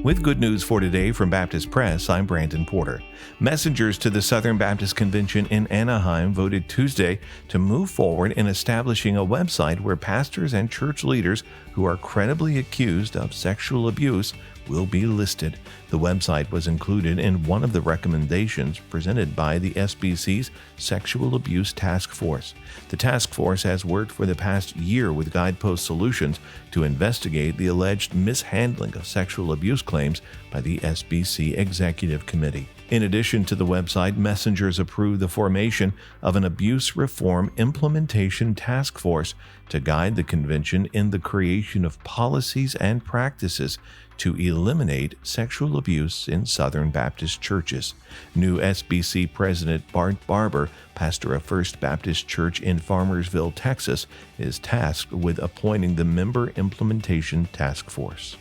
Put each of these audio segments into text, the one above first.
With good news for today from Baptist Press, I'm Brandon Porter. Messengers to the Southern Baptist Convention in Anaheim voted Tuesday to move forward in establishing a website where pastors and church leaders who are credibly accused of sexual abuse will be listed. The website was included in one of the recommendations presented by the SBC's Sexual Abuse Task Force. The task force has worked for the past year with Guidepost Solutions to investigate the alleged mishandling of sexual abuse claims by the SBC Executive Committee. In addition to the website, messengers approved the formation of an abuse reform implementation task force to guide the convention in the creation of policies and practices to eliminate sexual abuse in Southern Baptist churches. New SBC President Bart Barber, pastor of First Baptist Church in Farmersville, Texas, is tasked with appointing the member implementation task force.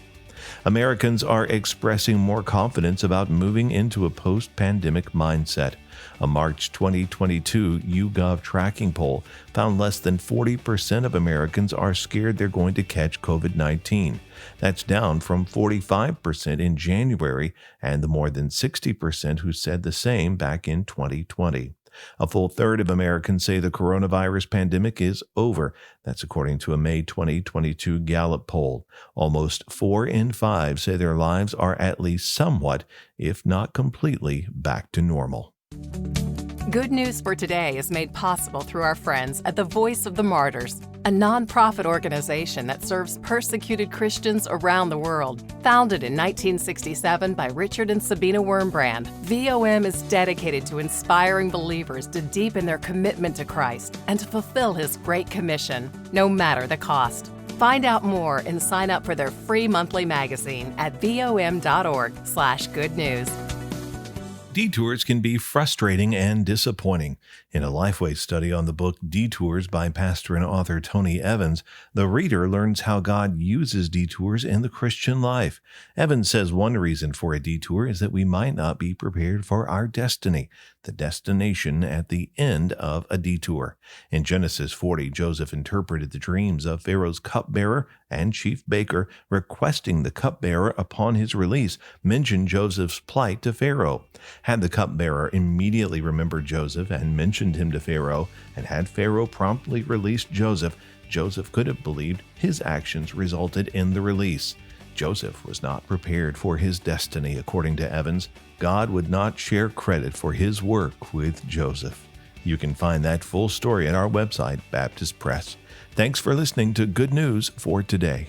Americans are expressing more confidence about moving into a post-pandemic mindset. A March 2022 YouGov tracking poll found less than 40% of Americans are scared they're going to catch COVID-19. That's down from 45% in January and the more than 60% who said the same back in 2020. A full third of Americans say the coronavirus pandemic is over. That's according to a May 2022 Gallup poll. Almost 4 in 5 say their lives are at least somewhat, if not completely, back to normal. Good News for Today is made possible through our friends at the Voice of the Martyrs, a nonprofit organization that serves persecuted Christians around the world. Founded in 1967 by Richard and Sabina Wurmbrand, VOM is dedicated to inspiring believers to deepen their commitment to Christ and to fulfill His Great Commission, no matter the cost. Find out more and sign up for their free monthly magazine at vom.org/good news. Detours can be frustrating and disappointing. In a Lifeway study on the book Detours by pastor and author Tony Evans, the reader learns how God uses detours in the Christian life. Evans says one reason for a detour is that we might not be prepared for our destiny, the destination at the end of a detour. In Genesis 40, Joseph interpreted the dreams of Pharaoh's cupbearer and chief baker, requesting the cupbearer upon his release mention Joseph's plight to Pharaoh. Had the cupbearer immediately remembered Joseph and mentioned him to Pharaoh, and had Pharaoh promptly released Joseph, Joseph could have believed his actions resulted in the release. Joseph was not prepared for his destiny, according to Evans. God would not share credit for his work with Joseph. You can find that full story at our website, Baptist Press. Thanks for listening to Good News for Today.